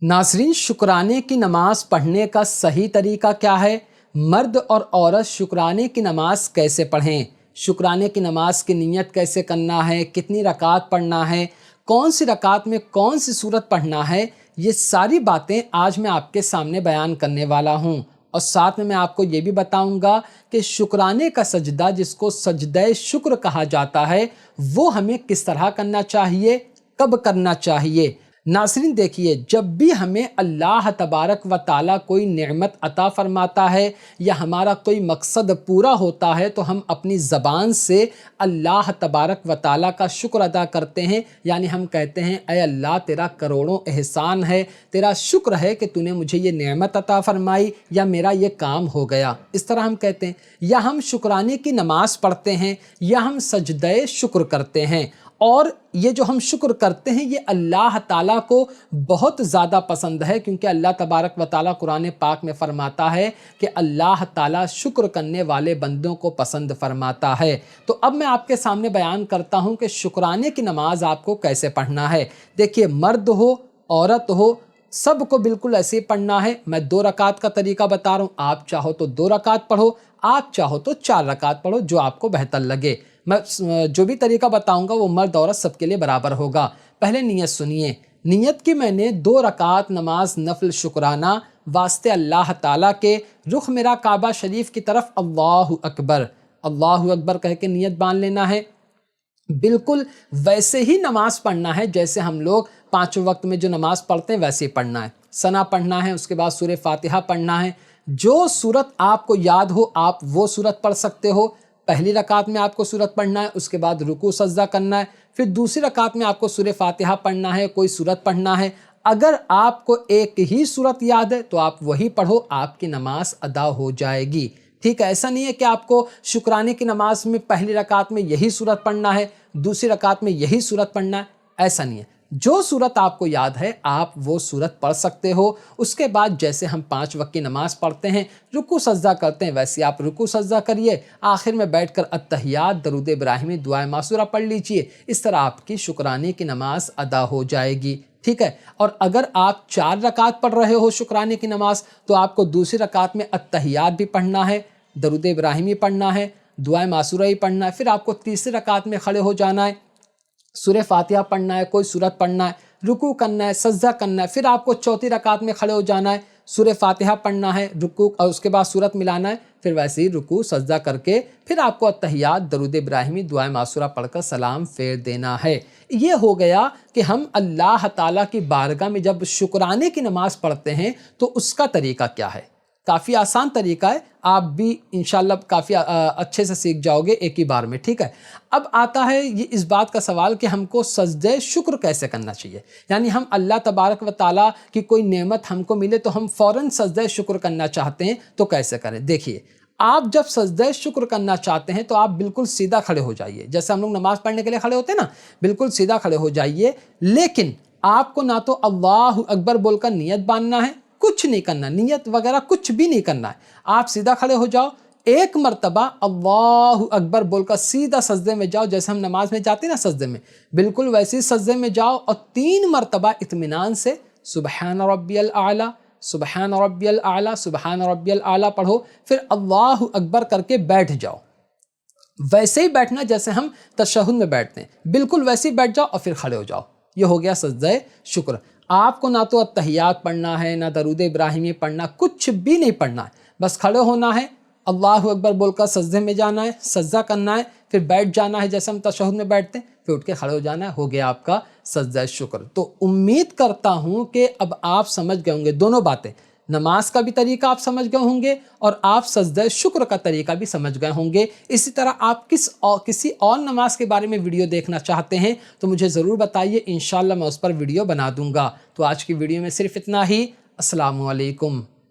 नाज़रीन, शुक्राने की नमाज पढ़ने का सही तरीका क्या है? मर्द और औरत शुक्राने की नमाज कैसे पढ़ें? शुक्राने की नमाज की नियत कैसे करना है? कितनी रकात पढ़ना है? कौन सी रकात में कौन सी सूरत पढ़ना है? ये सारी बातें आज मैं आपके सामने बयान करने वाला हूँ। और साथ में मैं आपको ये भी बताऊंगा कि शुक्राने का सजदा, जिसको सजदे शुक्र कहा जाता है, वो हमें किस तरह करना चाहिए, कब करना चाहिए। नाज़रीन देखिए, जब भी हमें अल्लाह तबारक व ताला कोई नेमत अता फ़रमाता है या हमारा कोई मकसद पूरा होता है, तो हम अपनी ज़बान से अल्लाह तबारक व ताला का शुक्र अदा करते हैं। यानी हम कहते हैं, ऐ अल्लाह, तेरा करोड़ों एहसान है, तेरा शुक्र है कि तूने मुझे ये नेमत अता फ़रमाई या मेरा ये काम हो गया। इस तरह हम कहते हैं। या हम शुक्राने की नमाज़ पढ़ते हैं या हम सजदे शुक्र करते हैं। और ये जो हम शुक्र करते हैं, ये अल्लाह ताला को बहुत ज़्यादा पसंद है, क्योंकि अल्लाह तबारक व ताला कुरान पाक में फ़रमाता है कि अल्लाह ताला शुक्र करने वाले बंदों को पसंद फ़रमाता है। तो अब मैं आपके सामने बयान करता हूँ कि शुक्राने की नमाज आपको कैसे पढ़ना है। देखिए, मर्द हो औरत हो, सबको बिल्कुल ऐसे ही पढ़ना है। मैं 2 रकात का तरीका बता रहा हूँ। आप चाहो तो 2 रकात पढ़ो, आप चाहो तो 4 रकात पढ़ो, जो आपको बेहतर लगे। मैं जो भी तरीका बताऊंगा वो मर्द औरत सबके लिए बराबर होगा। पहले नियत सुनिए। नियत की मैंने 2 रकात नमाज नफल शुक्राना वास्ते अल्लाह ताला के, रुख मेरा काबा शरीफ की तरफ, अल्लाहु अकबर कह के नियत बांध लेना है। बिल्कुल वैसे ही नमाज पढ़ना है जैसे हम लोग 5 वक्त में जो नमाज पढ़ते हैं, वैसे ही पढ़ना है। सना पढ़ना है, उसके बाद सूरह फातिहा पढ़ना है। जो सूरत आपको याद हो आप वो सूरत पढ़ सकते हो। पहली रकात में आपको सूरत पढ़ना है, उसके बाद रुकू सजदा करना है, फिर दूसरी रकात में आपको सूरह फातिहा पढ़ना है, कोई सूरत पढ़ना है। अगर आपको एक ही सूरत याद है तो आप वही पढ़ो, आपकी नमाज अदा हो जाएगी। ठीक है, ऐसा नहीं है कि आपको शुक्राने की नमाज में पहली रकात में यही सूरत पढ़ना है, दूसरी रकात में यही सूरत पढ़ना है, ऐसा नहीं है। जो सूरत आपको याद है आप वो सूरत पढ़ सकते हो। उसके बाद जैसे हम 5 वक्त की नमाज पढ़ते हैं, रुकू सजदा करते हैं, वैसे आप रुकू सजदा करिए। आखिर में बैठकर अत्तहियात, दरूद इब्राहिमी, दुआए मासूरा पढ़ लीजिए। इस तरह आपकी शुक्राने की नमाज अदा हो जाएगी। ठीक है। और अगर आप 4 रकात पढ़ रहे हो शुक्राने की नमाज, तो आपको दूसरी रकात में अत्तहियात भी पढ़ना है, दरूद इब्राहिमी पढ़ना है, दुआए मासूरा ही पढ़ना है। फिर आपको तीसरी रकात में खड़े हो जाना है, सूरह फातिहा पढ़ना है, कोई सूरत पढ़ना है, रुकू करना है, सजदा करना है। फिर आपको चौथी रकात में खड़े हो जाना है, सूरह फातिहा पढ़ना है, रुकू और उसके बाद सूरत मिलाना है। फिर वैसे ही रुकू सजदा करके फिर आपको अत्तहियात, दरूद इब्राहिमी, दुआए मासूरा पढ़कर सलाम फेर देना है। ये हो गया कि हम अल्लाह ताला की बारगाह में जब शुक्राने की नमाज पढ़ते हैं तो उसका तरीका क्या है। काफ़ी आसान तरीका है, आप भी इंशाल्लाह काफ़ी अच्छे से सीख जाओगे एक ही बार में। ठीक है। अब आता है ये इस बात का सवाल कि हमको सजदे शुक्र कैसे करना चाहिए। यानी हम अल्लाह तबारक व ताला की कोई नेमत हमको मिले तो हम फ़ौरन सजदे शुक्र करना चाहते हैं, तो कैसे करें। देखिए, आप जब सजदे शुक्र करना चाहते हैं तो आप बिल्कुल सीधा खड़े हो जाइए। जैसे हम लोग नमाज़ पढ़ने के लिए खड़े होते हैं ना, बिल्कुल सीधा खड़े हो जाइए। लेकिन आपको ना तो अल्लाहु अकबर बोलकर नियत बांधना है, कुछ नहीं करना, नियत वगैरह कुछ भी नहीं करना है। आप सीधा खड़े हो जाओ, एक मर्तबा अल्लाहु अकबर बोलकर सीधा सजदे में जाओ। जैसे हम नमाज में जाते हैं ना सजदे में, बिल्कुल वैसे ही सजदे में जाओ और 3 मर्तबा इत्मीनान से सुबहान रब्बियल आला, सुबहान रब्बियल आला, सुबहान रब्बियल आला पढ़ो। फिर अल्लाहु अकबर करके बैठ जाओ। वैसे ही बैठना जैसे हम तशहुद में बैठते हैं, बिल्कुल वैसे ही बैठ जाओ और फिर खड़े हो जाओ। ये हो गया सजदे शुक्र। आपको ना तो अत्तहियात पढ़ना है, ना दरूद इब्राहिमी पढ़ना, कुछ भी नहीं पढ़ना है। बस खड़े होना है, अल्लाहु अकबर बोलकर सजदे में जाना है, सजदा करना है, फिर बैठ जाना है जैसे हम तशहुद में बैठते हैं, फिर उठ के खड़े हो जाना है। हो गया आपका सजदा शुक्र। तो उम्मीद करता हूँ कि अब आप समझ गए होंगे दोनों बातें। नमाज का भी तरीका आप समझ गए होंगे और आप सजदा शुक्र का तरीका भी समझ गए होंगे। इसी तरह आप किसी और नमाज के बारे में वीडियो देखना चाहते हैं तो मुझे ज़रूर बताइए, इंशाल्लाह मैं उस पर वीडियो बना दूंगा। तो आज की वीडियो में सिर्फ इतना ही। अस्सलामु अलैकुम।